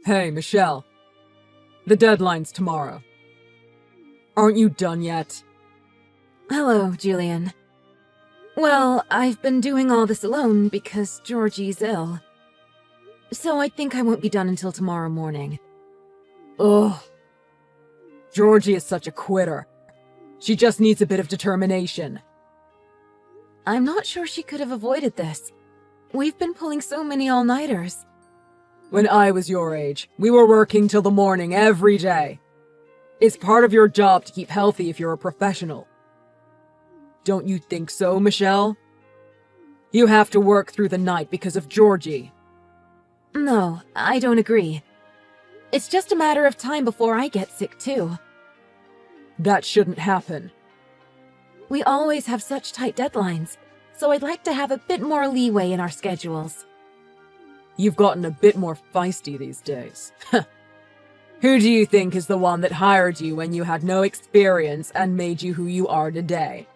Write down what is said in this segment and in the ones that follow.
Hey, Michelle. The deadline's tomorrow. Aren't you done yet? Hello, Julian. Well, I've been doing all this alone because Georgie's ill. So I think I won't be done until tomorrow morning. Ugh. Georgie is such a quitter. She just needs a bit of determination. I'm not sure she could have avoided this. We've been pulling so many all-nighters. When I was your age, we were working till the morning every day. It's part of your job to keep healthy if you're a professional. Don't you think so, Michelle? You have to work through the night because of Georgie. No, I don't agree. It's just a matter of time before I get sick too. That shouldn't happen. We always have such tight deadlines, so I'd like to have a bit more leeway in our schedules. You've gotten a bit more feisty these days. Who do you think is the one that hired you when you had no experience and made you who you are today?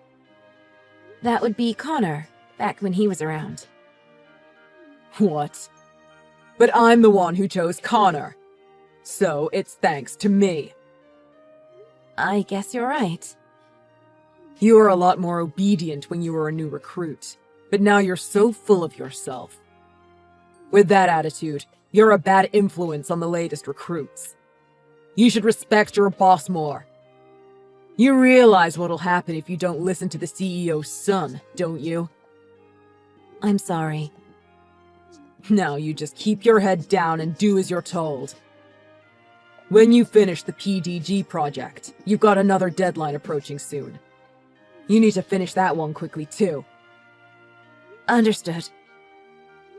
That would be Connor, back when he was around. What? But I'm the one who chose Connor. So it's thanks to me. I guess you're right. You were a lot more obedient when you were a new recruit, but now you're so full of yourself. With that attitude, you're a bad influence on the latest recruits. You should respect your boss more. You realize what'll happen if you don't listen to the CEO's son, don't you? I'm sorry. Now you just keep your head down and do as you're told. When you finish the PDG project, you've got another deadline approaching soon. You need to finish that one quickly too. Understood.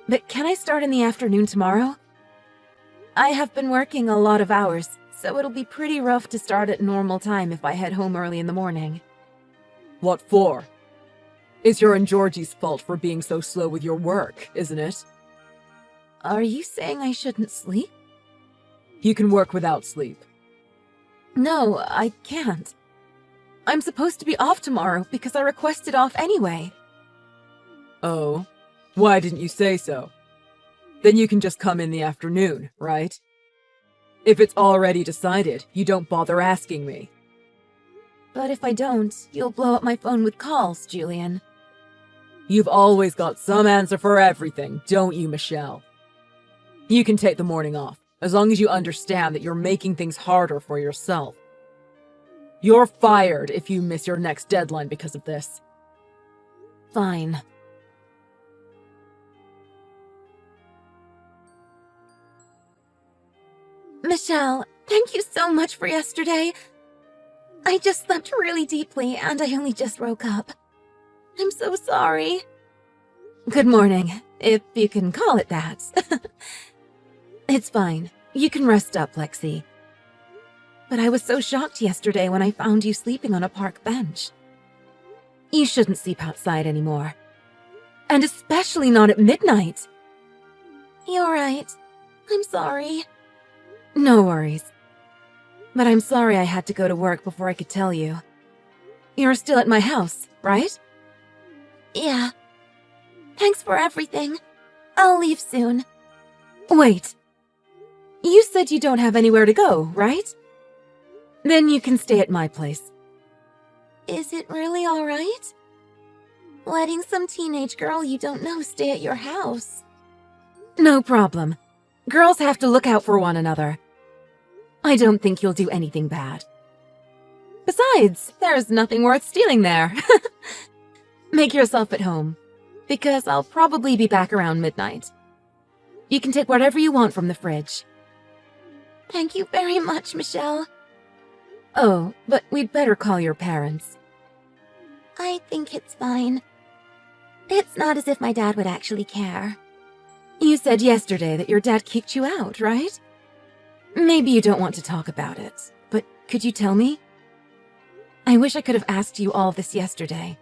But can I start in the afternoon tomorrow? I have been working a lot of hours, so it'll be pretty rough to start at normal time if I head home early in the morning. What for? It's your and Georgie's fault for being so slow with your work, isn't it? Are you saying I shouldn't sleep? You can work without sleep. No, I can't. I'm supposed to be off tomorrow because I requested off anyway. Oh, why didn't you say so? Then you can just come in the afternoon, right? If it's already decided, you don't bother asking me. But if I don't, you'll blow up my phone with calls, Julian. You've always got some answer for everything, don't you, Michelle? You can take the morning off, as long as you understand that you're making things harder for yourself. You're fired if you miss your next deadline because of this. Fine. Michelle, thank you so much for yesterday. I just slept really deeply and I only just woke up. I'm so sorry. Good morning, if you can call it that. It's fine. You can rest up, Lexi. But I was so shocked yesterday when I found you sleeping on a park bench. You shouldn't sleep outside anymore. And especially not at midnight. You're right. I'm sorry. No worries. But I'm sorry I had to go to work before I could tell you. You're still at my house, right? Yeah. Thanks for everything. I'll leave soon. Wait. You said you don't have anywhere to go, right? Then you can stay at my place. Is it really all right? Letting some teenage girl you don't know stay at your house? No problem. Girls have to look out for one another. I don't think you'll do anything bad. Besides, there's nothing worth stealing there. Make yourself at home, because I'll probably be back around midnight. You can take whatever you want from the fridge. Thank you very much, Michelle. Oh, but we'd better call your parents. I think it's fine. It's not as if my dad would actually care. You said yesterday that your dad kicked you out, right? Maybe you don't want to talk about it, but could you tell me? I wish I could have asked you all this yesterday.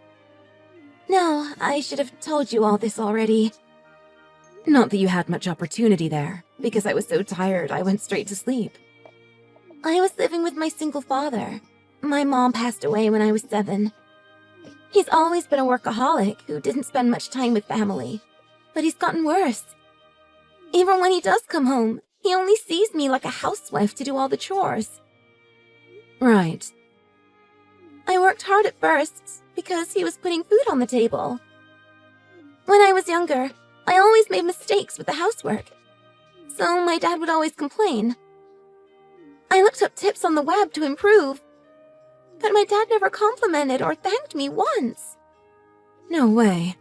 No, I should have told you all this already. Not that you had much opportunity there, because I was so tired I went straight to sleep. I was living with my single father. My mom passed away when I was 7. He's always been a workaholic who didn't spend much time with family, but he's gotten worse. Even when he does come home, He only sees me like a housewife to do all the chores. Right. I worked hard at first because he was putting food on the table. When I was younger, I always made mistakes with the housework, so my dad would always complain. I looked up tips on the web to improve, but my dad never complimented or thanked me once. No way.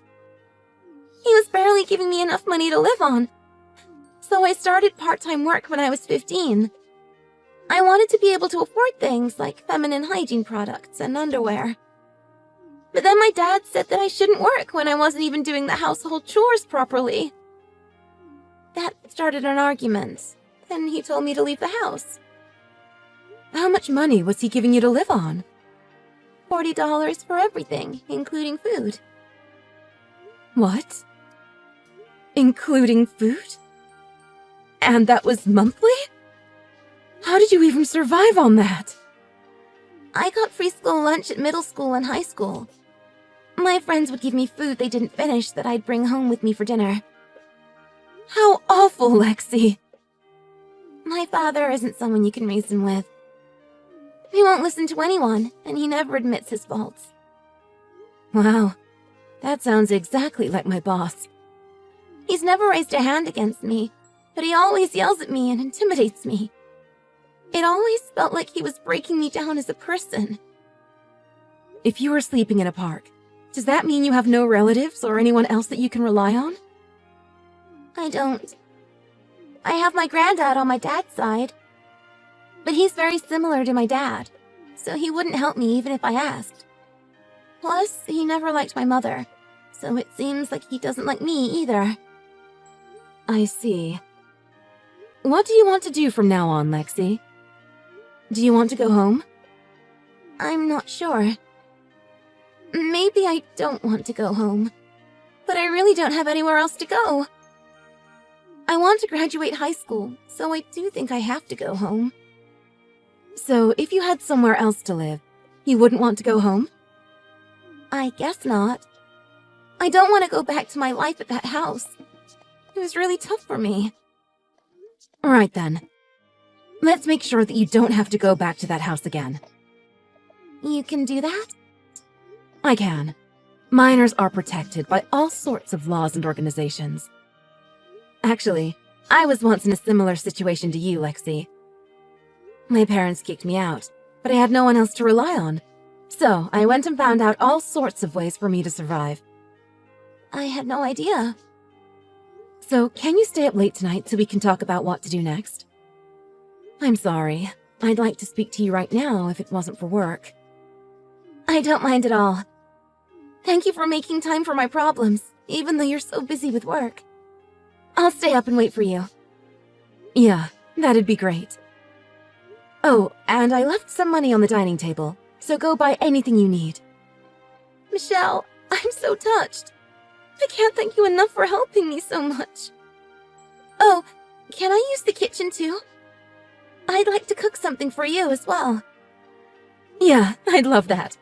He was barely giving me enough money to live on, so I started part-time work when I was 15. I wanted to be able to afford things like feminine hygiene products and underwear. But then my dad said that I shouldn't work when I wasn't even doing the household chores properly. That started an argument, and he told me to leave the house. How much money was he giving you to live on? $40 for everything, including food. What? Including food? And that was monthly? How did you even survive on that? I got free school lunch at middle school and high school. My friends would give me food they didn't finish that I'd bring home with me for dinner. How awful, Lexi. My father isn't someone you can reason with. He won't listen to anyone, and he never admits his faults. Wow, that sounds exactly like my boss. He's never raised a hand against me, but he always yells at me and intimidates me. It always felt like he was breaking me down as a person. If you were sleeping in a park, does that mean you have no relatives or anyone else that you can rely on? I don't. I have my granddad on my dad's side, but he's very similar to my dad, so he wouldn't help me even if I asked. Plus, he never liked my mother, so it seems like he doesn't like me either. I see. What do you want to do from now on, Lexi? Do you want to go home? I'm not sure. Maybe I don't want to go home, but I really don't have anywhere else to go. I want to graduate high school, so I do think I have to go home. So if you had somewhere else to live, you wouldn't want to go home? I guess not. I don't want to go back to my life at that house. It was really tough for me. All right then. Let's make sure that you don't have to go back to that house again. You can do that? I can. Minors are protected by all sorts of laws and organizations. Actually, I was once in a similar situation to you, Lexi. My parents kicked me out, but I had no one else to rely on. So I went and found out all sorts of ways for me to survive. I had no idea. So can you stay up late tonight so we can talk about what to do next? I'm sorry. I'd like to speak to you right now if it wasn't for work. I don't mind at all. Thank you for making time for my problems, even though you're so busy with work. I'll stay up and wait for you. Yeah, that'd be great. Oh, and I left some money on the dining table, so go buy anything you need. Michelle, I'm so touched. I can't thank you enough for helping me so much. Oh, can I use the kitchen too? I'd like to cook something for you as well. Yeah, I'd love that.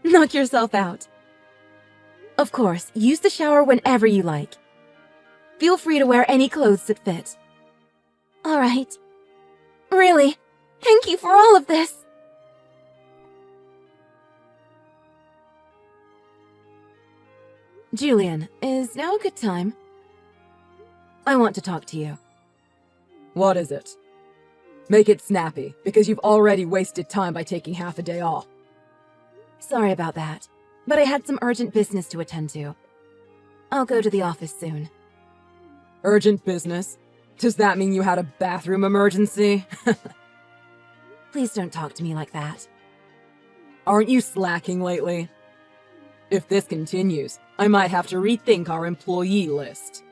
Knock yourself out. Of course, use the shower whenever you like. Feel free to wear any clothes that fit. All right. Really, thank you for all of this. Julian, is now a good time? I want to talk to you. What is it? Make it snappy, because you've already wasted time by taking half a day off. Sorry about that, but I had some urgent business to attend to. I'll go to the office soon. Urgent business? Does that mean you had a bathroom emergency? Please don't talk to me like that. Aren't you slacking lately? If this continues, I might have to rethink our employee list.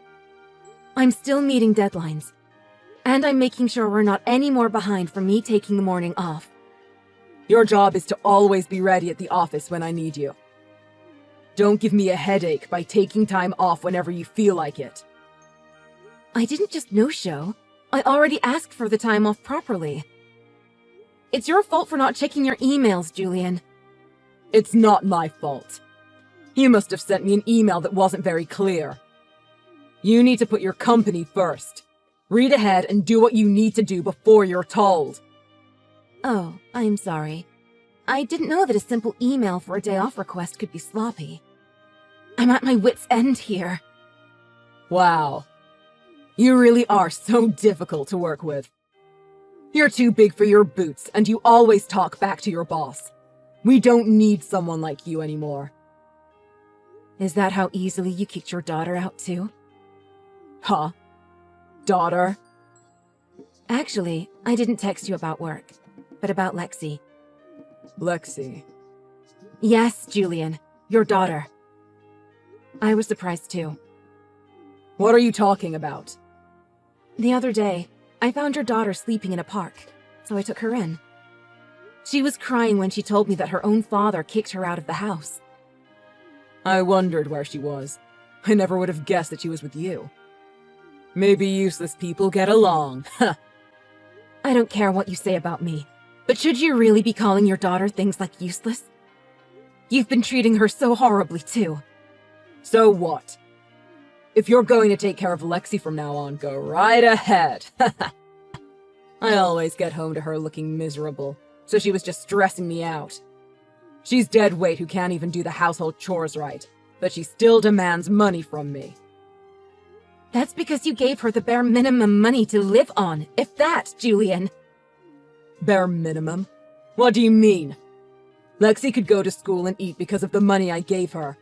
I'm still meeting deadlines, and I'm making sure we're not any more behind from me taking the morning off. Your job is to always be ready at the office when I need you. Don't give me a headache by taking time off whenever you feel like it. I didn't just no-show. I already asked for the time off properly. It's your fault for not checking your emails, Julian. It's not my fault. You must have sent me an email that wasn't very clear. You need to put your company first. Read ahead and do what you need to do before you're told. Oh, I'm sorry. I didn't know that a simple email for a day off request could be sloppy. I'm at my wit's end here. Wow. You really are so difficult to work with. You're too big for your boots, and you always talk back to your boss. We don't need someone like you anymore. Is that how easily you kicked your daughter out too? Huh? Daughter? Actually, I didn't text you about work, but about Lexi. Lexi. Yes, Julian, your daughter. I was surprised too. What are you talking about? The other day, I found your daughter sleeping in a park, so I took her in. She was crying when she told me that her own father kicked her out of the house. I wondered where she was. I never would have guessed that she was with you. Maybe useless people get along. I don't care what you say about me, but should you really be calling your daughter things like useless? You've been treating her so horribly too. So what? If you're going to take care of Lexi from now on, go right ahead. I always get home to her looking miserable, so she was just stressing me out. She's dead weight who can't even do the household chores right, but she still demands money from me. That's because you gave her the bare minimum money to live on, if that, Julian. Bare minimum? What do you mean? Lexi could go to school and eat because of the money I gave her.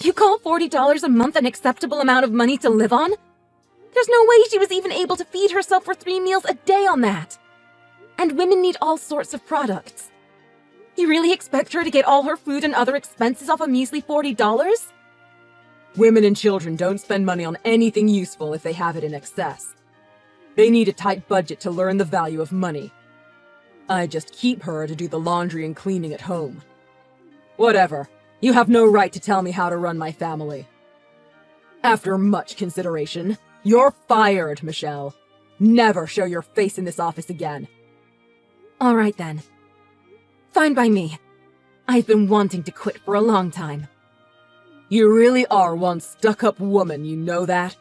You call $40 a month an acceptable amount of money to live on? There's no way she was even able to feed herself for 3 meals a day on that. And women need all sorts of products. You really expect her to get all her food and other expenses off a measly $40? Women and children don't spend money on anything useful if they have it in excess. They need a tight budget to learn the value of money. I just keep her to do the laundry and cleaning at home. Whatever. You have no right to tell me how to run my family. After much consideration, you're fired, Michelle. Never show your face in this office again. All right then. Fine by me. I've been wanting to quit for a long time. You really are one stuck-up woman, you know that?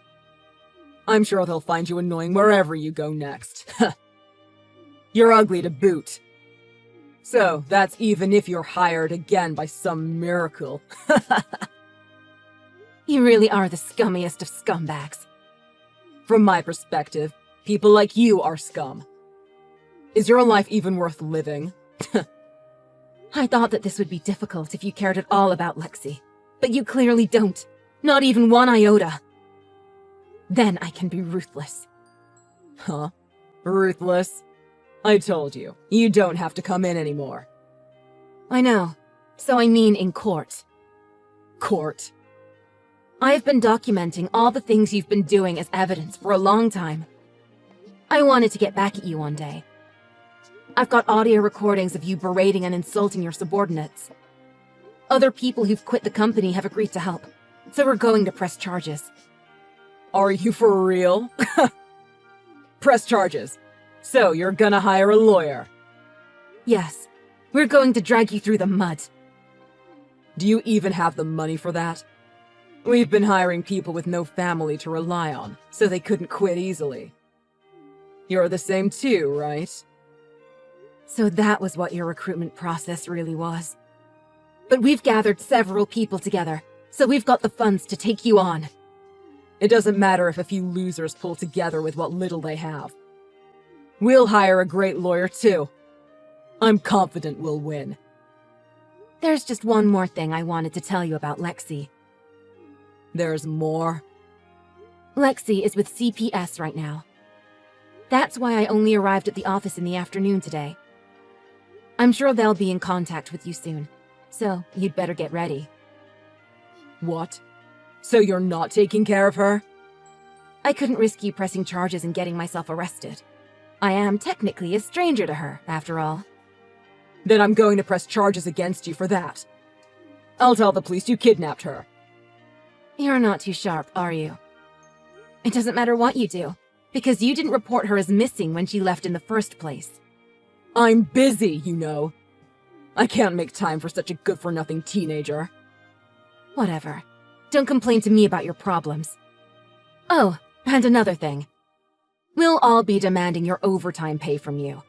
I'm sure they'll find you annoying wherever you go next. You're ugly to boot. So, that's even if you're hired again by some miracle. You really are the scummiest of scumbags. From my perspective, people like you are scum. Is your life even worth living? I thought that this would be difficult if you cared at all about Lexi, but you clearly don't. Not even 1 iota. Then I can be ruthless. Huh? Ruthless? I told you, you don't have to come in anymore. I know. So I mean in court. Court? I have been documenting all the things you've been doing as evidence for a long time. I wanted to get back at you one day. I've got audio recordings of you berating and insulting your subordinates. Other people who've quit the company have agreed to help, so we're going to press charges. Are you for real? Press charges. So you're gonna hire a lawyer? Yes, we're going to drag you through the mud. Do you even have the money for that? We've been hiring people with no family to rely on, so they couldn't quit easily. You're the same too, right? So that was what your recruitment process really was. But we've gathered several people together, so we've got the funds to take you on. It doesn't matter if a few losers pull together with what little they have. We'll hire a great lawyer too. I'm confident we'll win. There's just one more thing I wanted to tell you about Lexi. There's more? Lexi is with CPS right now. That's why I only arrived at the office in the afternoon today. I'm sure they'll be in contact with you soon, so you'd better get ready. What? So you're not taking care of her? I couldn't risk you pressing charges and getting myself arrested. I am technically a stranger to her, after all. Then I'm going to press charges against you for that. I'll tell the police you kidnapped her. You're not too sharp, are you? It doesn't matter what you do, because you didn't report her as missing when she left in the first place. I'm busy, you know. I can't make time for such a good-for-nothing teenager. Whatever. Don't complain to me about your problems. Oh, and another thing. We'll all be demanding your overtime pay from you.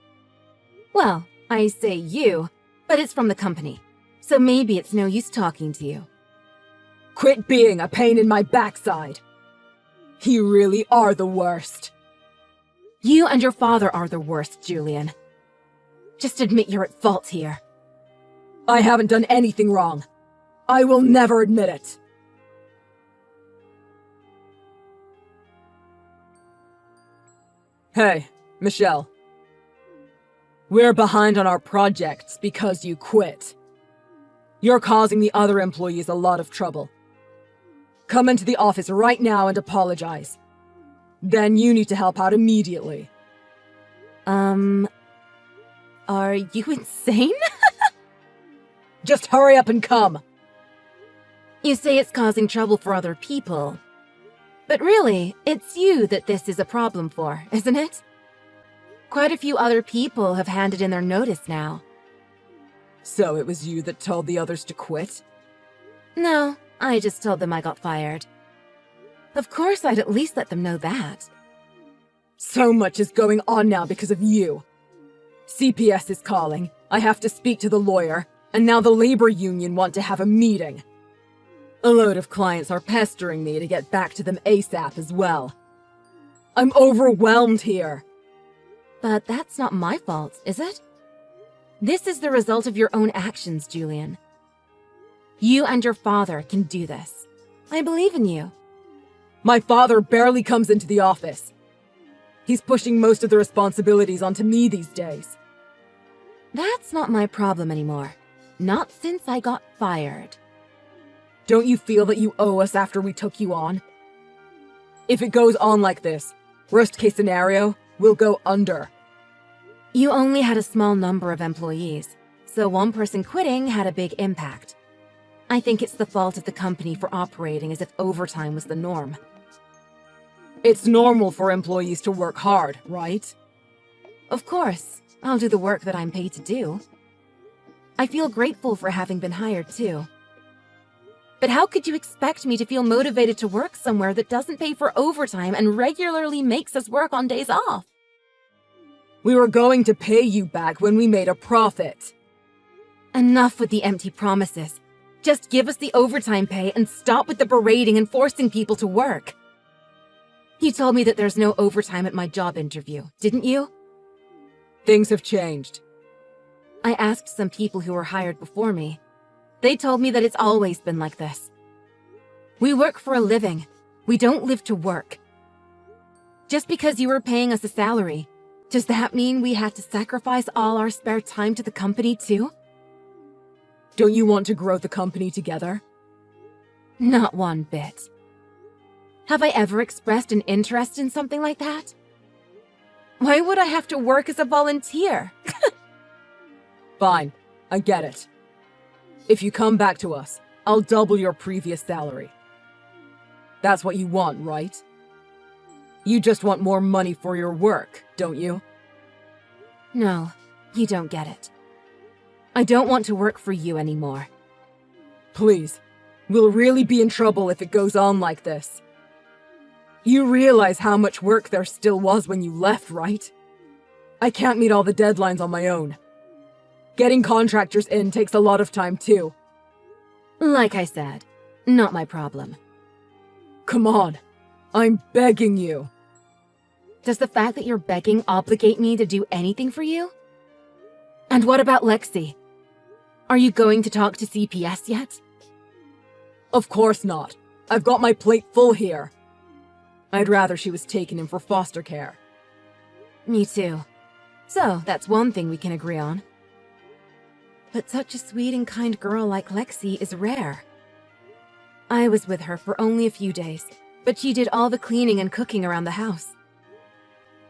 Well, I say you, but it's from the company, so maybe it's no use talking to you. Quit being a pain in my backside. You really are the worst. You and your father are the worst, Julian. Just admit you're at fault here. I haven't done anything wrong. I will never admit it. Hey, Michelle. We're behind on our projects because you quit. You're causing the other employees a lot of trouble. Come into the office right now and apologize. Then you need to help out immediately. Are you insane? Just hurry up and come. You say it's causing trouble for other people. But really, it's you that this is a problem for, isn't it? Quite a few other people have handed in their notice now. So it was you that told the others to quit? No, I just told them I got fired. Of course, I'd at least let them know that. So much is going on now because of you. CPS is calling. I have to speak to the lawyer, and now the labor union want to have a meeting. A load of clients are pestering me to get back to them ASAP as well. I'm overwhelmed here. But that's not my fault, is it? This is the result of your own actions, Julian. You and your father can do this. I believe in you. My father barely comes into the office. He's pushing most of the responsibilities onto me these days. That's not my problem anymore. Not since I got fired. Don't you feel that you owe us after we took you on? If it goes on like this, worst case scenario, we'll go under. You only had a small number of employees, so one person quitting had a big impact. I think it's the fault of the company for operating as if overtime was the norm. It's normal for employees to work hard, right? Of course, I'll do the work that I'm paid to do. I feel grateful for having been hired too. But how could you expect me to feel motivated to work somewhere that doesn't pay for overtime and regularly makes us work on days off? We were going to pay you back when we made a profit. Enough with the empty promises. Just give us the overtime pay and stop with the berating and forcing people to work. You told me that there's no overtime at my job interview, didn't you? Things have changed. I asked some people who were hired before me. They told me that it's always been like this. We work for a living. We don't live to work. Just because you were paying us a salary, does that mean we had to sacrifice all our spare time to the company too? Don't you want to grow the company together? Not one bit. Have I ever expressed an interest in something like that? Why would I have to work as a volunteer? Fine, I get it. If you come back to us, I'll double your previous salary. That's what you want, right? You just want more money for your work, don't you? No, you don't get it. I don't want to work for you anymore. Please, we'll really be in trouble if it goes on like this. You realize how much work there still was when you left, right? I can't meet all the deadlines on my own. Getting contractors in takes a lot of time too. Like I said, not my problem. Come on, I'm begging you. Does the fact that you're begging obligate me to do anything for you? And what about Lexi? Are you going to talk to CPS yet? Of course not. I've got my plate full here. I'd rather she was taken in for foster care. Me too. So, that's one thing we can agree on. But such a sweet and kind girl like Lexi is rare. I was with her for only a few days, but she did all the cleaning and cooking around the house.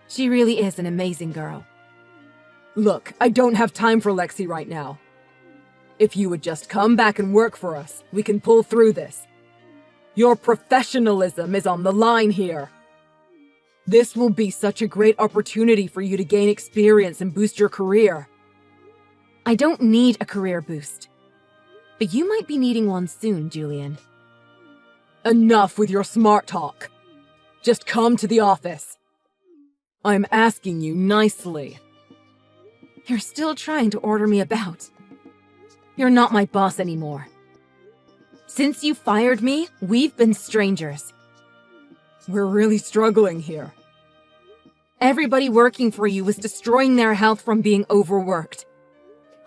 She really is an amazing girl. Look, I don't have time for Lexi right now. If you would just come back and work for us, we can pull through this. Your professionalism is on the line here. This will be such a great opportunity for you to gain experience and boost your career. I don't need a career boost. But you might be needing one soon, Julian. Enough with your smart talk. Just come to the office. I'm asking you nicely. You're still trying to order me about. You're not my boss anymore. Since you fired me, we've been strangers. We're really struggling here. Everybody working for you was destroying their health from being overworked.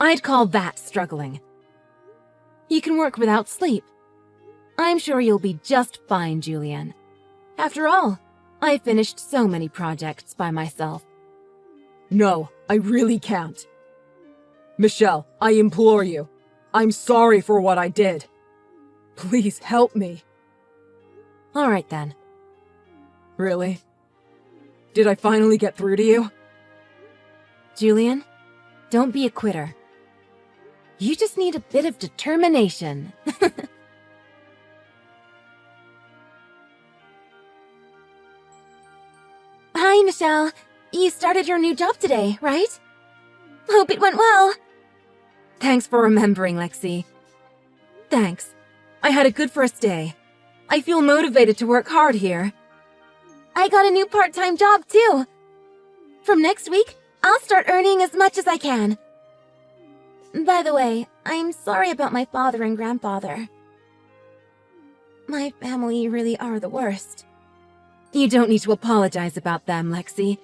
I'd call that struggling. You can work without sleep. I'm sure you'll be just fine, Julian. After all, I finished so many projects by myself. No, I really can't. Michelle, I implore you. I'm sorry for what I did. Please help me. All right then. Really? Did I finally get through to you? Julian, don't be a quitter. You just need a bit of determination. Hi, Michelle. You started your new job today, right? Hope it went well. Thanks for remembering, Lexi. Thanks. I had a good first day. I feel motivated to work hard here. I got a new part-time job, too. From next week, I'll start earning as much as I can. By the way, I'm sorry about my father and grandfather. My family really are the worst. You don't need to apologize about them, Lexi.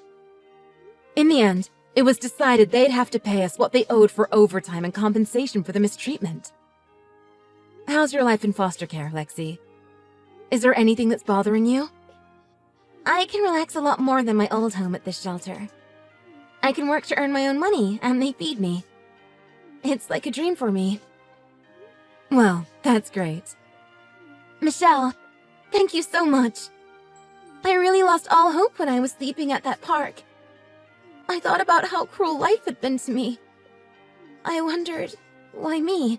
In the end, it was decided they'd have to pay us what they owed for overtime and compensation for the mistreatment. How's your life in foster care, Lexi? Is there anything that's bothering you? I can relax a lot more than my old home at this shelter. I can work to earn my own money, and they feed me. It's like a dream for me. Well, that's great. Michelle, thank you so much. I really lost all hope when I was sleeping at that park. I thought about how cruel life had been to me. I wondered, why me?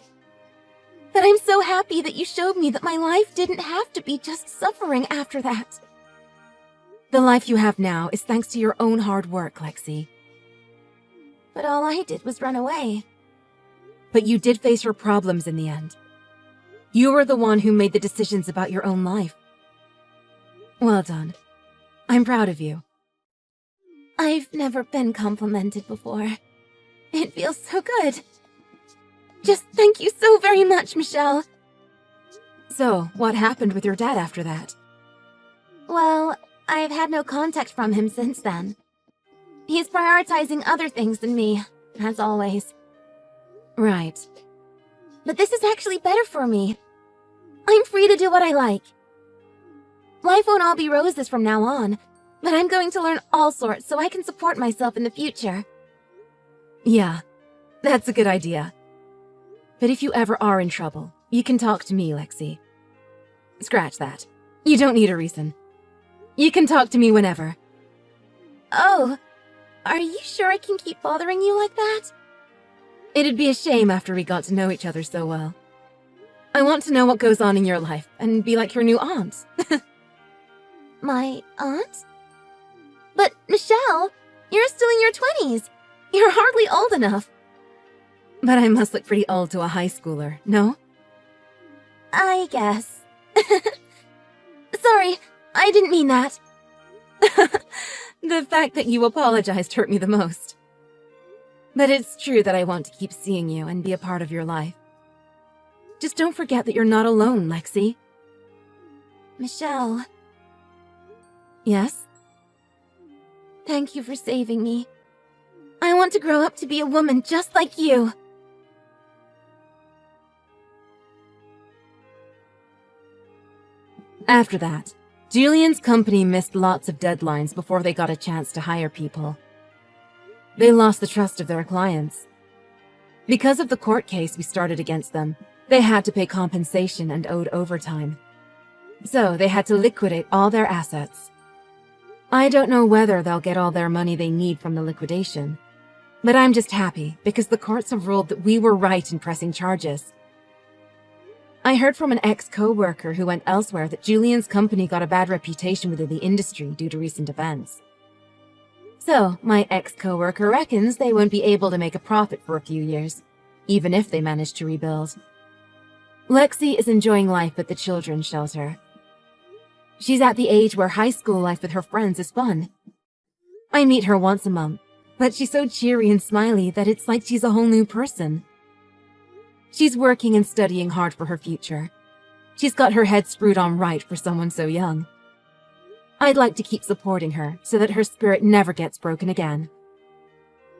But I'm so happy that you showed me that my life didn't have to be just suffering after that. The life you have now is thanks to your own hard work, Lexi. But all I did was run away. But you did face your problems in the end. You were the one who made the decisions about your own life. Well done. I'm proud of you. I've never been complimented before. It feels so good. Just thank you so very much, Michelle. So, what happened with your dad after that? Well, I've had no contact from him since then. He's prioritizing other things than me, as always. Right. But this is actually better for me. I'm free to do what I like. Life won't all be roses from now on, but I'm going to learn all sorts so I can support myself in the future. Yeah, that's a good idea. But if you ever are in trouble, you can talk to me, Lexi. Scratch that. You don't need a reason. You can talk to me whenever. Oh, are you sure I can keep bothering you like that? It'd be a shame after we got to know each other so well. I want to know what goes on in your life and be like your new aunt. My aunt? But, Michelle, you're still in your 20s. You're hardly old enough. But I must look pretty old to a high schooler, no? I guess. Sorry, I didn't mean that. The fact that you apologized hurt me the most. But it's true that I want to keep seeing you and be a part of your life. Just don't forget that you're not alone, Lexi. Michelle, Yes? thank you for saving me. I want to grow up to be a woman just like you. After that, Julian's company missed lots of deadlines before they got a chance to hire people. They lost the trust of their clients. Because of the court case we started against them, they had to pay compensation and owed overtime. So they had to liquidate all their assets. I don't know whether they'll get all their money they need from the liquidation, but I'm just happy because the courts have ruled that we were right in pressing charges. I heard from an ex-co-worker who went elsewhere that Julian's company got a bad reputation within the industry due to recent events. So, my ex-co-worker reckons they won't be able to make a profit for a few years, even if they manage to rebuild. Lexi is enjoying life at the children's shelter. She's at the age where high school life with her friends is fun. I meet her once a month, but she's so cheery and smiley that it's like she's a whole new person. She's working and studying hard for her future. She's got her head screwed on right for someone so young. I'd like to keep supporting her so that her spirit never gets broken again.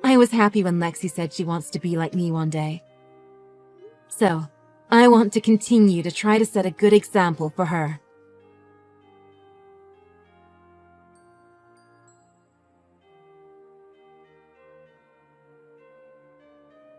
I was happy when Lexi said she wants to be like me one day. So, I want to continue to try to set a good example for her.